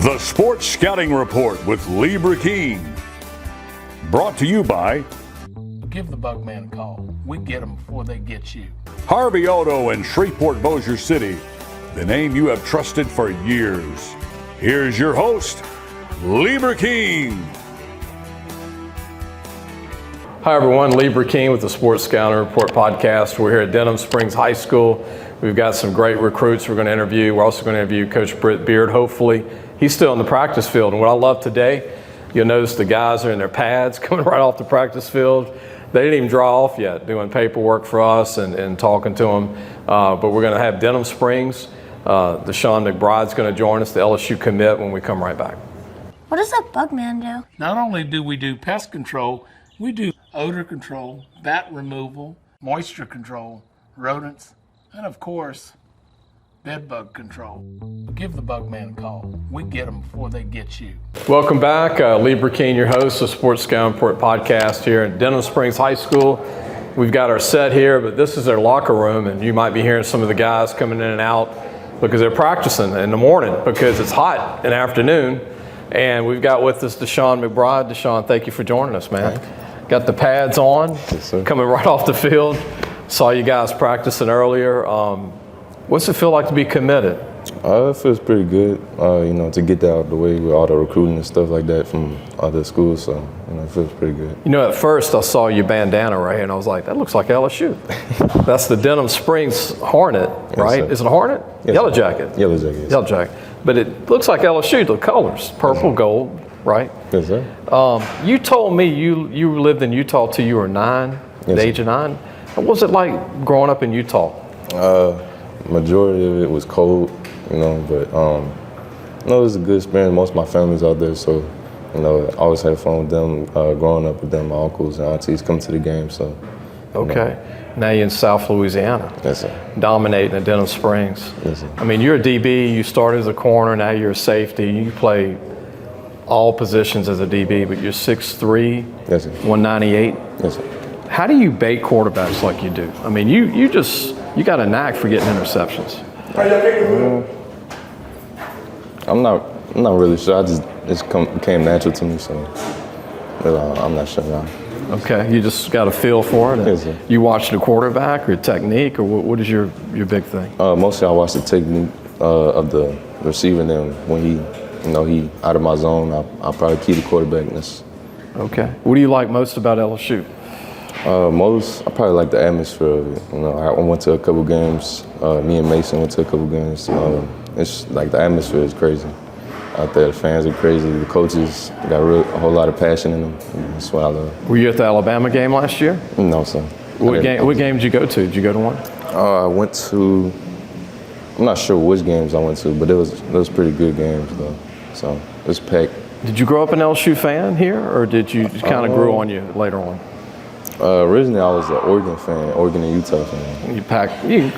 The Sports Scouting Report with Lee Burkeen. Brought to you by Give the Bugman a call. We get them before they get you. Harvey Auto in Shreveport, Bossier City, the name you have trusted for years. Here's your host, Lee Burkeen. Hi everyone, Lee Burkeen with the Sports Scouting Report podcast. We're here at Denham Springs High School. We've got some great recruits we're going to interview. We're also going to interview Coach Britt Beard, hopefully. He's still in the practice field, and what I love today, you'll notice the guys are in their pads coming right off the practice field. They didn't even draw off yet, doing paperwork for us and talking to them. But we're going to have Denham Springs. DaShawn McBryde's going to join us, the LSU commit, when we come right back. What does that bug man do? Not only do we do pest control, we do odor control, bat removal, moisture control, rodents, and of course, bed bug control. Give the Bugman a call. We get them before they get you. Welcome back. Lee Burkeen, your host of Sports Scouting Report podcast here at Denham Springs High School. We've got our set here, but this is their locker room, and you might be hearing some of the guys coming in and out because they're practicing in the morning because it's hot in the afternoon. And we've got with us DaShawn McBryde. DaShawn, thank you for joining us, man. Got the pads on, coming right off the field. Saw you guys practicing earlier. What's it feel like to be committed? It feels pretty good, to get that out of the way with all the recruiting and stuff like that from other schools. So, it feels pretty good. At first I saw your bandana right here, and I was like, that looks like LSU. That's the Denham Springs Hornet, right? Yes, is it a Hornet? Yes, Yellow Jacket. Yellow Jacket. Yes. Yellow Jacket. But it looks like LSU, the colors, purple, gold, right? Yes, sir. You told me you lived in Utah till you were 9, yes, the age of 9. What was it like growing up in Utah? Majority of it was cold, but it was a good experience. Most of my family's out there, so I always had fun with them. Growing up with them, my uncles and aunties come to the game. So. Okay. Now you're in South Louisiana. Yes, sir. Dominating at Denham Springs. Yes, sir. I mean, you're a DB. You started as a corner. Now you're a safety. You play all positions as a DB, but you're 6'3", yes, sir. 198. Yes, sir. How do you bait quarterbacks like you do? I mean, you got a knack for getting interceptions. I'm not really sure. It came natural to me, so I'm not sure now. Okay, you just got a feel for it. Yes, sir. You watch the quarterback or technique, or what is your big thing? Mostly I watch the technique of the receiver, and then when he out of my zone, I'll probably key the quarterback. Okay. What do you like most about LSU? I probably like the atmosphere of it. I went to a couple games. Me and Maison went to a couple games. It's like the atmosphere is crazy out there. The fans are crazy. The coaches got a whole lot of passion in them. That's what I love. Were you at the Alabama game last year? No, sir. What game did you go to? Did you go to one? I went to. I'm not sure which games I went to, but it was pretty good games though. So it was packed. Did you grow up an LSU fan here, or did you kind of grew on you later on? Originally, I was an Oregon fan, Oregon and Utah fan.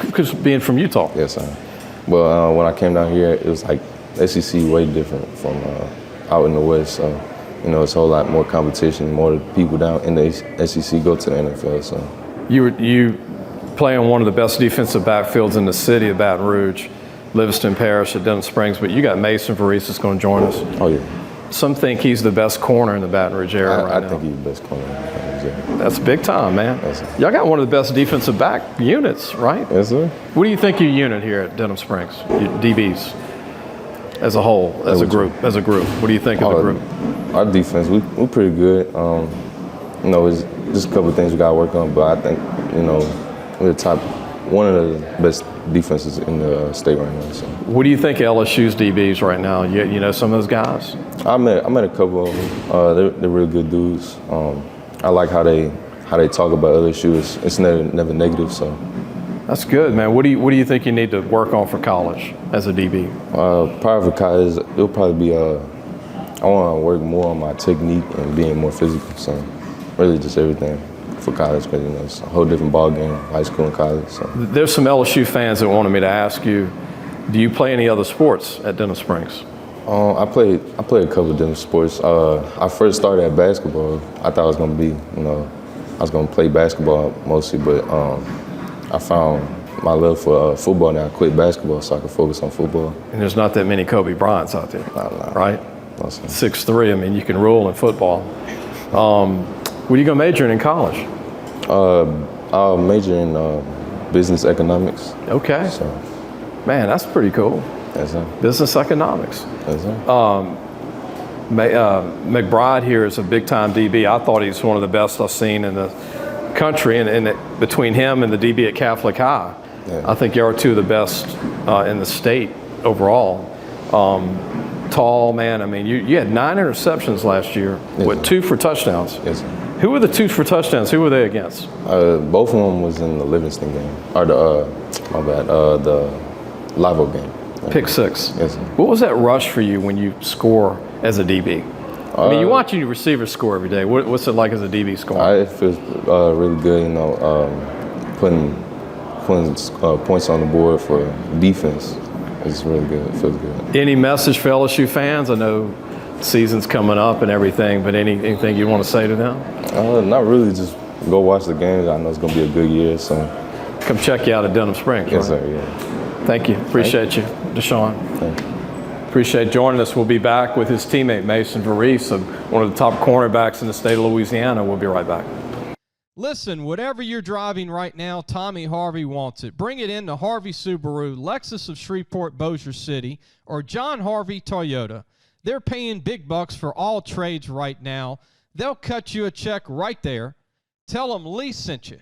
Because being from Utah. Yes, sir. But when I came down here, it was like SEC way different from out in the West. So, it's a whole lot more competition. More people down in the SEC go to the NFL. So, you play on one of the best defensive backfields in the city of Baton Rouge, Livingston Parish at Denham Springs. But you got Maison Vorise that's going to join us. Oh yeah. Some think he's the best corner in the Baton Rouge area right now. I think he's the best corner in the Baton Rouge area. That's big time, man. Yes, sir. Y'all got one of the best defensive back units, right? Yes, sir. What do you think your unit here at Denham Springs, your DBs, as a whole, as a group? What do you think of the group? Our defense, we're pretty good. It's just a couple of things we got to work on, but I think, we're one of the best defenses in the state right now. So. What do you think of LSU's DBs right now? You know some of those guys? I met a couple of them. They're really good dudes. I like how they talk about LSU. It's never negative. So that's good, man. What do you think you need to work on for college as a DB? Probably for college, it'll probably be I want to work more on my technique and being more physical. So really just everything for college, because it's a whole different ball game, high school and college. So. There's some LSU fans that wanted me to ask you, do you play any other sports at Denham Springs? I played a couple of different sports. I first started at basketball. I thought I was going to play basketball mostly, but I found my love for football now. I quit basketball so I could focus on football. And there's not that many Kobe Bryants out there, right? Awesome. 6'3", I mean, you can rule in football. What are you going to major in college? I'll major in business economics. Okay. So, man, that's pretty cool. yes, sir. Business economics. Yes, sir. McBryde here is a big-time DB. I thought he's one of the best I've seen in the country, and between him and the DB at Catholic High, Yeah. I think you are two of the best in the state overall. Tall, man. I mean, you had 9 interceptions last year, Yes, with sir. 2 for touchdowns. Yes, sir. Who were the 2 for touchdowns? Who were they against? Both of them was in the Livingston game, or the Livo game. Pick 6. Yes, sir. What was that rush for you when you score as a DB? I mean, you watch your receivers score every day. What's it like as a DB scoring? It feels really good, putting points on the board for defense. It's really good. It feels good. Any message for LSU fans? I know season's coming up and everything, but anything you want to say to them? Not really. Just go watch the games. I know it's going to be a good year. So, Come check you out at Denham Springs. yes, right? sir. Yeah. Thank you. Appreciate you, DaShawn. Thank you. Appreciate joining us. We'll be back with his teammate, Maison Vorise, one of the top cornerbacks in the state of Louisiana. We'll be right back. Listen, whatever you're driving right now, Tommy Harvey wants it. Bring it in to Harvey Subaru, Lexus of Shreveport, Bossier City, or John Harvey Toyota. They're paying big bucks for all trades right now. They'll cut you a check right there. Tell them Lee sent you.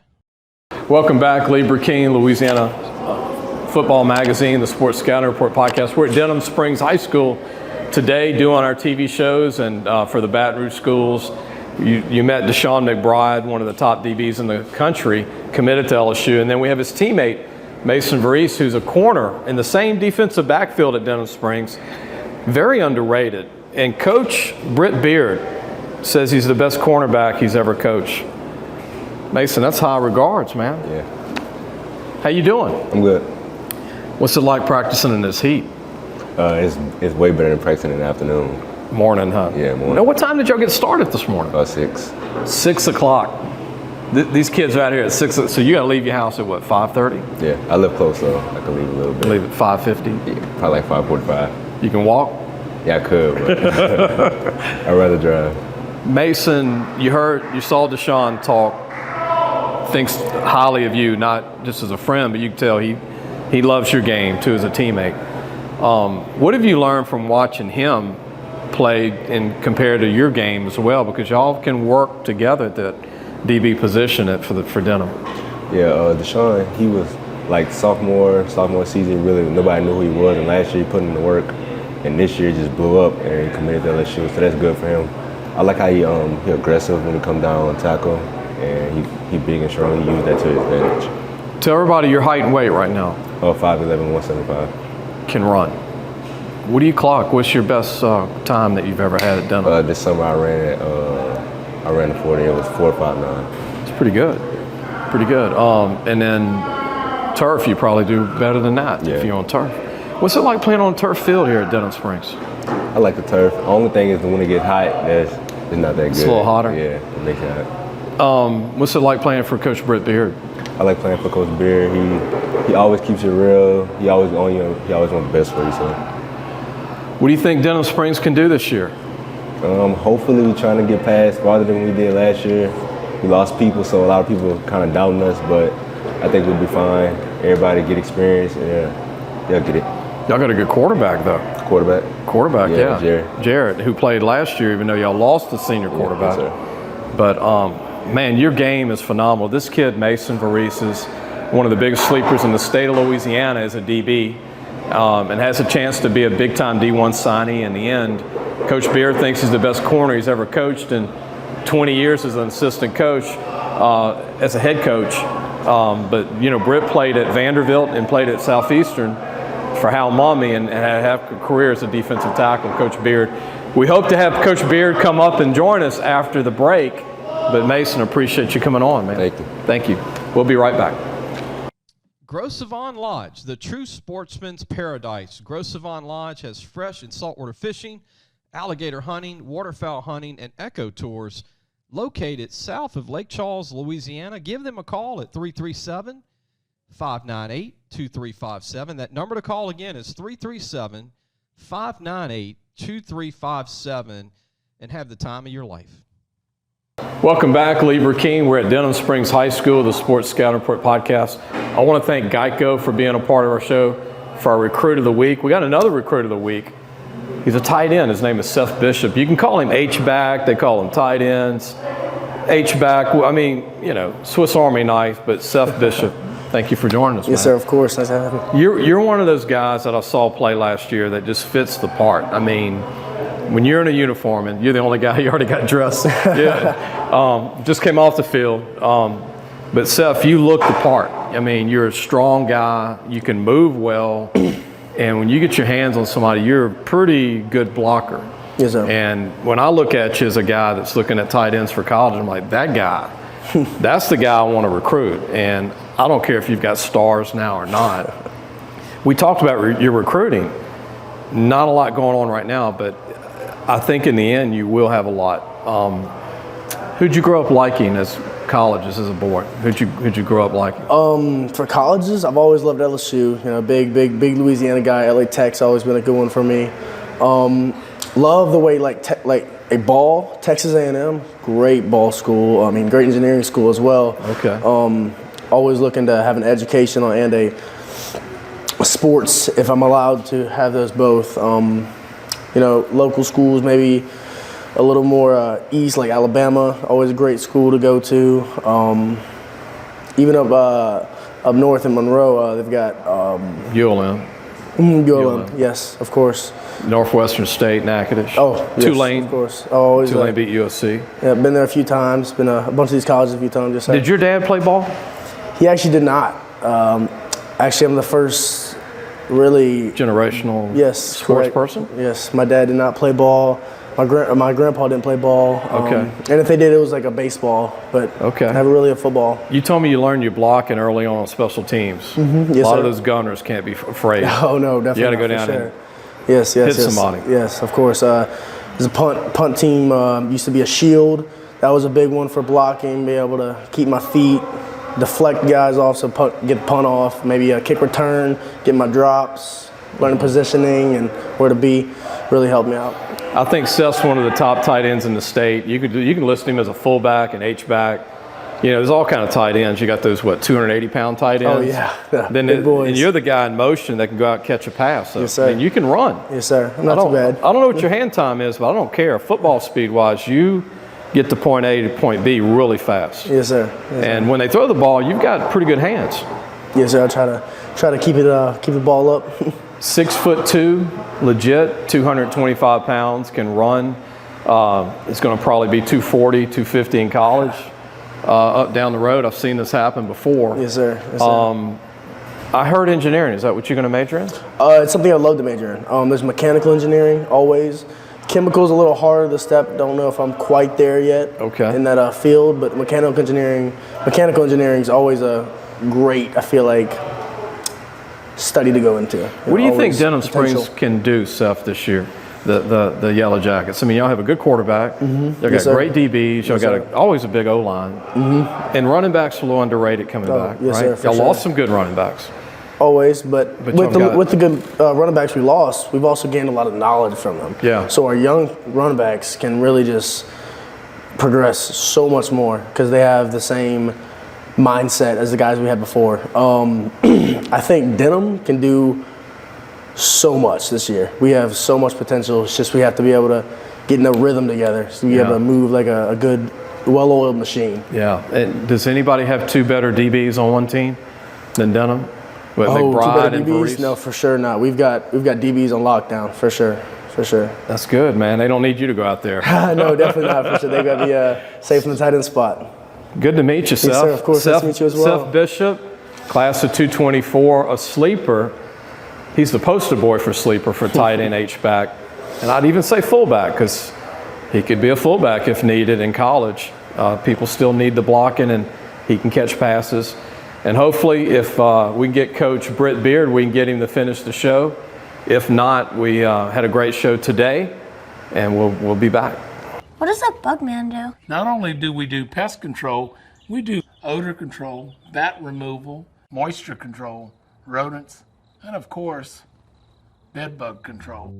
Welcome back, Lee Burkeen, Louisiana Football Magazine, the Sports Scouting Report podcast. We're at Denham Springs High School today doing our TV shows and for the Baton Rouge schools. You met DaShawn McBryde, one of the top DBs in the country, committed to LSU. And then we have his teammate, Maison Vorise, who's a corner in the same defensive backfield at Denham Springs. Very underrated. And Coach Britt Beard says he's the best cornerback he's ever coached. Mason, that's high regards, man. Yeah. How you doing? I'm good. What's it like practicing in this heat? It's way better than practicing in the afternoon. Morning, huh? Yeah, morning. Now, what time did y'all get started this morning? 6. 6 o'clock. These kids are out here at 6, so you got to leave your house at what, 5:30? Yeah, I live close, so I can leave a little bit. Leave at 5:50? Yeah, probably like 5:45. You can walk? Yeah, I could, but I'd rather drive. Mason, you saw DaShawn talk, thinks highly of you, not just as a friend, but you can tell he loves your game too as a teammate. What have you learned from watching him play and compared to your game as well? Because y'all can work together at that DB position for Denham. Yeah, DaShawn, he was like sophomore season, really nobody knew who he was, and last year he put in the work, and this year he just blew up and he committed to LSU, so that's good for him. I like how he aggressive when he come down on tackle, and he big and strong. He used that to his advantage. Tell everybody your height and weight right now. 5'11", 175. Can run. What do you clock? What's your best time that you've ever had at Denham? This summer I ran the 40. It was 4.59. It's pretty good. Pretty good. And then turf, you probably do better than that if you're on turf. What's it like playing on a turf field here at Denham Springs? I like the turf. The only thing is when it gets hot, it's not that good. It's a little hotter? Yeah, it makes it hot. What's it like playing for Coach Britt Beard? I like playing for Coach Beard. He always keeps it real. He always on you. He always wants the best for you. So. What do you think Denham Springs can do this year? Hopefully we're trying to get past farther than we did last year. We lost people, so a lot of people kind of doubting us, but I think we'll be fine. Everybody get experience, and they'll get it. Y'all got a good quarterback, though. Quarterback, yeah. Jared, who played last year, even though y'all lost the senior quarterback. Yes, but, man, your game is phenomenal. This kid, Maison Vorise, is one of the biggest sleepers in the state of Louisiana as a DB, and has a chance to be a big-time D1 signee in the end. Coach Beard thinks he's the best corner he's ever coached in 20 years as an assistant coach, as a head coach. But, Britt played at Vanderbilt and played at Southeastern for Hal Mommy and had half a career as a defensive tackle, Coach Beard. We hope to have Coach Beard come up and join us after the break. But, Mason, appreciate you coming on, man. Thank you. Thank you. We'll be right back. Gros Savon Lodge, the true sportsman's paradise. Gros Savon Lodge has fresh and saltwater fishing, alligator hunting, waterfowl hunting, and eco tours located south of Lake Charles, Louisiana. Give them a call at 337-598-2357. That number to call again is 337-598-2357, and have the time of your life. Welcome back, Lee Burkeen. We're at Denham Springs High School, the Sports Scout Report podcast. I want to thank Geico for being a part of our show for our Recruit of the Week. We got another Recruit of the Week. He's a tight end. His name is Seth Bishop. You can call him H-back. They call him tight ends. H-back, I mean, you know, Swiss Army knife, but Seth Bishop, thank you for joining us, Yes, man. sir, of course. Nice to have you. You're one of those guys that I saw play last year that just fits the part. I mean, when you're in a uniform and you're the only guy, you already got dressed. Just came off the field. But Seth, you look the part. I mean, you're a strong guy. You can move well. And when you get your hands on somebody, you're a pretty good blocker. Yes, sir. And when I look at you as a guy that's looking at tight ends for college, I'm like, that guy, that's the guy I want to recruit. And I don't care if you've got stars now or not. We talked about your recruiting. Not a lot going on right now, but I think in the end you will have a lot. Who'd you grow up liking as colleges as a boy? Who'd you grow up liking? For colleges, I've always loved LSU. You know, big Louisiana guy. LA Tech's always been a good one for me. Love the way Texas A&M, great ball school. I mean, great engineering school as well. Okay. Always looking to have an educational and a sports, if I'm allowed to have those both. You know, local schools, maybe a little more east, like Alabama, always a great school to go to. Even up north in Monroe, they've got ULM. ULM, yes, of course. Northwestern State, Natchitoches. Oh, yes, Tulane. of course. Always. Tulane beat USC. Yeah, been there a few times. Been a bunch of these colleges a few times. Just Did your dad play ball? He actually did not. Actually, I'm the first really Generational sports correct. Person? Yes, my dad did not play ball. My grandpa didn't play ball. Okay. And if they did, it was like a baseball, but never really a football. You told me you learned your blocking early on special teams. Mm-hmm. Yes, a lot sir. of those gunners can't be afraid. Oh no, definitely. You got to go not, down for and sure. Yes, hit somebody. Yes, of course. There's a punt team. Used to be a shield. That was a big one for blocking. Be able to keep my feet, deflect guys off, so get the punt off. Maybe a kick return, get my drops, learning positioning and where to be. Really helped me out. I think Seth's one of the top tight ends in the state. You can list him as a fullback, an H-back. You know, there's all kind of tight ends. You got those 280-pound tight ends. Oh yeah, Then big boys. And you're the guy in motion that can go out and catch a pass. So, Yes, sir. I mean, you can run. Yes, sir. Not too bad. I don't know what your hand time is, but I don't care. Football speed-wise, you get to point A to point B really fast. Yes, sir. Yes, And when they throw the ball, you've got pretty good hands. Yes, sir. I try to keep the ball up. 6'2", legit, 225 pounds, can run. It's going to probably be 240, 250 in college. Up down the road, I've seen this happen before. Yes, sir. Yes, sir. I heard engineering. Is that what you're going to major in? It's something I'd love to major in. There's mechanical engineering always. Chemical's a little harder to step. Don't know if I'm quite there yet in that field, but mechanical engineering is always a great, I feel like, study to go into. What do you think Denham Springs can do, Seth, this year? The Yellow Jackets. I mean, y'all have a good quarterback. Mm-hmm. Y'all got great DBs. Y'all got always a big O-line. Mm-hmm. And running backs are a little underrated coming back, yes, right? Sir, Y'all sure. lost some good running backs. Always, but with the good running backs we lost, we've also gained a lot of knowledge from them. Yeah. So our young running backs can really just progress so much more because they have the same mindset as the guys we had before. I think Denham can do so much this year. We have so much potential. It's just we have to be able to get in a rhythm together so we able to move like a good, well-oiled machine. Yeah. And does anybody have two better DBs on one team than Denham? With two McBryde better and DBs? Vorise? No, for sure not. We've got DBs on lockdown for sure. For sure. That's good, man. They don't need you to go out there. No, definitely not. For sure. They got to be safe in the tight end spot. Good to meet you, Seth. Yes, sir. Of course. Nice to meet you as well. Seth Bishop, class of 224, a sleeper. He's the poster boy for sleeper for tight end H-back. And I'd even say fullback because he could be a fullback if needed in college. People still need the blocking, and he can catch passes. And hopefully, if we can get Coach Britt Beard, we can get him to finish the show. If not, we had a great show today, and we'll be back. What does that bug man do? Not only do we do pest control, we do odor control, bat removal, moisture control, rodents, and of course, bed bug control.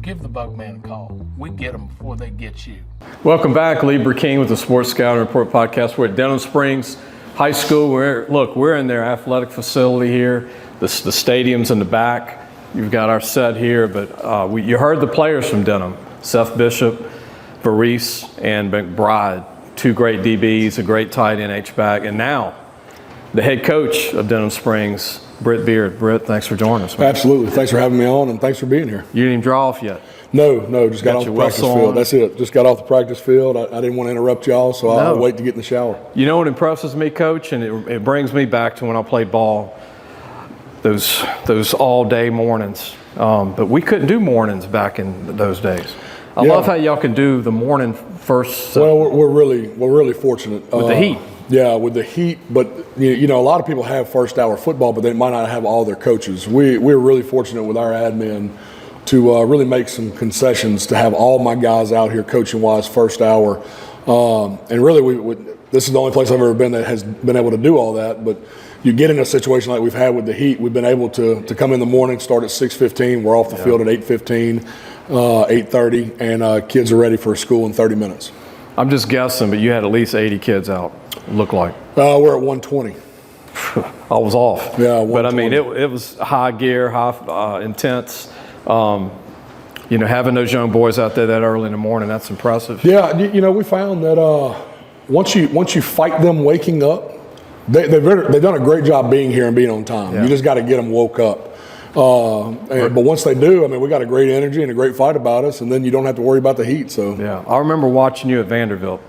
Give the bug man a call. We get them before they get you. Welcome back, Lee Burkeen with the Sports Scouting Report podcast. We're at Denham Springs High School. We're in their athletic facility here. The stadium's in the back. You've got our set here, but you heard the players from Denham: Seth Bishop, Vorise, and McBryde. Two great DBs, a great tight end H-back, and now the head coach of Denham Springs, Britt Beard. Britt, thanks for joining us, man. Absolutely. Thanks for having me on, and thanks for being here. You didn't even draw off yet? No, just got off the your practice whistle field. on? That's it. Just got off the practice field. I didn't want to interrupt y'all, so No. I'll wait to get in the shower. You know what impresses me, Coach, and it brings me back to when I played ball, those all-day mornings. But we couldn't do mornings back in those days. I love how y'all can do the morning first. Well, we're really fortunate with the heat. Yeah, with the heat. But you know, a lot of people have first hour football, but they might not have all their coaches. We're really fortunate with our admin to really make some concessions to have all my guys out here coaching wise first hour. And really, this is the only place I've ever been that has been able to do all that. But you get in a situation like we've had with the heat, we've been able to come in the morning, start at 6:15. We're off the field at 8:15, 8:30, and kids are ready for school in 30 minutes. I'm just guessing, but you had at least 80 kids out, look like. We're at 120. I was off. Yeah, but I mean, it was high gear, high intense. You know, having those young boys out there that early in the morning, that's impressive. Yeah, you know, we found that once you fight them waking up, they've done a great job being here and being on time. Yeah. You just got to get them woke up. But once they do, I mean, we got a great energy and a great fight about us, and then you don't have to worry about the heat. So yeah, I remember watching you at Vanderbilt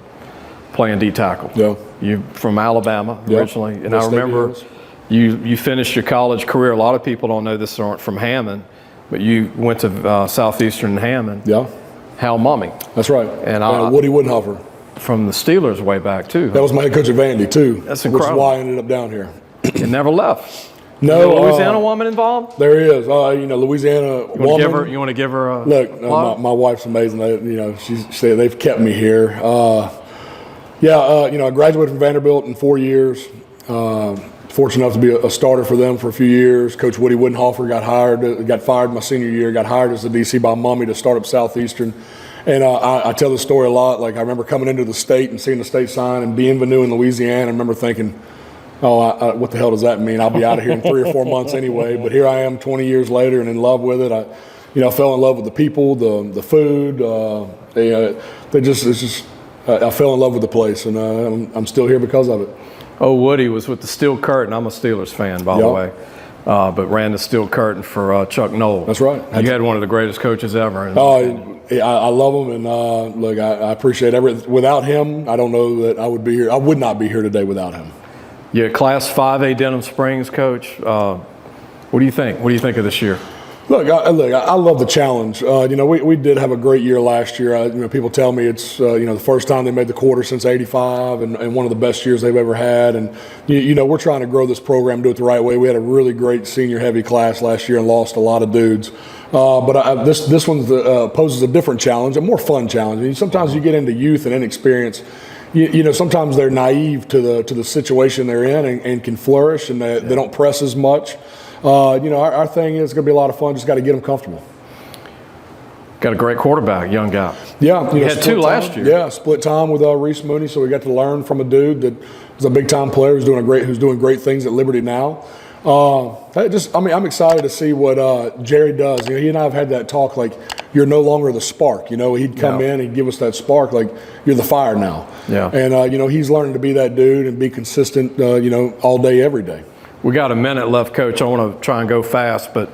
playing D tackle. Yeah, you from Alabama originally, and West I remember State you finished your college career. A lot of people don't know this, aren't from Hammond, but you went to Southeastern Hammond. Yeah, Hal Mumming. that's right. And Woody Woodenhofer from the Steelers way back too. That was my head coach at Vandy too. That's which incredible. is why I ended up down here. You never left. No, Is there a Louisiana woman involved? There is. You know, Louisiana woman. You want to give her a Look, my wife's amazing. You know, they've kept me here. You know, I graduated from Vanderbilt in 4 years. Fortunate enough to be a starter for them for a few years. Coach Woody Woodenhofer got fired my senior year, got hired as the DC by Mummy to start up Southeastern. And I tell this story a lot. Like, I remember coming into the state and seeing the state sign and Bienvenue in Louisiana. I remember thinking, what the hell does that mean? I'll be out of here in 3 or 4 months anyway. But here I am 20 years later and in love with it. I fell in love with the people, the food. I fell in love with the place, and I'm still here because of it. Oh, Woody was with the Steel Curtain. I'm a Steelers fan, by the way, but ran the Steel Curtain for Chuck Noll. That's right. You had one of the greatest coaches ever. I love him, and look, I appreciate everything. Without him, I don't know that I would be here. I would not be here today without him. You're Class 5A Denham Springs coach. What do you think? What do you think of this year? Look, I love the challenge. You know, we did have a great year last year. You know, people tell me it's the first time they made the quarter since '85, and one of the best years they've ever had. And you know, we're trying to grow this program, do it the right way. We had a really great senior heavy class last year and lost a lot of dudes. But this one poses a different challenge, a more fun challenge. I mean, sometimes you get into youth and inexperience. You know, sometimes they're naive to the situation they're in and can flourish, and they don't press as much. You know, our thing is going to be a lot of fun. Just got to get them comfortable. Got a great quarterback, young guy. Yeah, you had two last year. Yeah, split time with Reese Mooney, so we got to learn from a dude that was a big time player who's doing great things at Liberty now. I'm excited to see what Jerry does. You know, he and I have had that talk. Like, you're no longer the spark. You know, he'd come in, he'd give us that spark. Like, you're the fire now. Yeah. And you know, he's learning to be that dude and be consistent. You know, all day, every day. We got a minute left, Coach. I want to try and go fast, but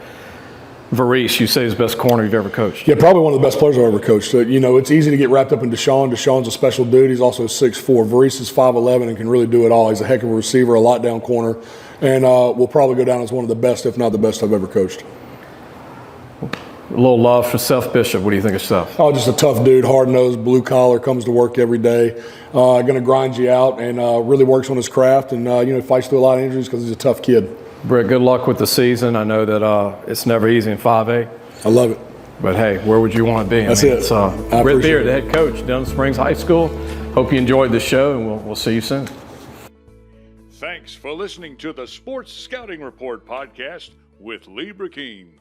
Vorise, you say, is the best corner you've ever coached. Yeah, probably one of the best players I've ever coached. So, you know, it's easy to get wrapped up in DaShawn. DaShawn's a special dude. He's also 6'4". Vorise is 5'11" and can really do it all. He's a heck of a receiver, a lockdown corner, and will probably go down as one of the best, if not the best, I've ever coached. A little love for Seth Bishop. What do you think of Seth? Oh, just a tough dude, hard-nosed, blue-collar, comes to work every day, going to grind you out, and really works on his craft, and, you know, fights through a lot of injuries because he's a tough kid. Britt, good luck with the season. I know that it's never easy in 5A. I love it. But, hey, where would you want to be? That's it. It's Britt Beard, the head coach, Denham Springs High School. Hope you enjoyed the show, and we'll see you soon. Thanks for listening to the Sports Scouting Report podcast with Lee Burkeen.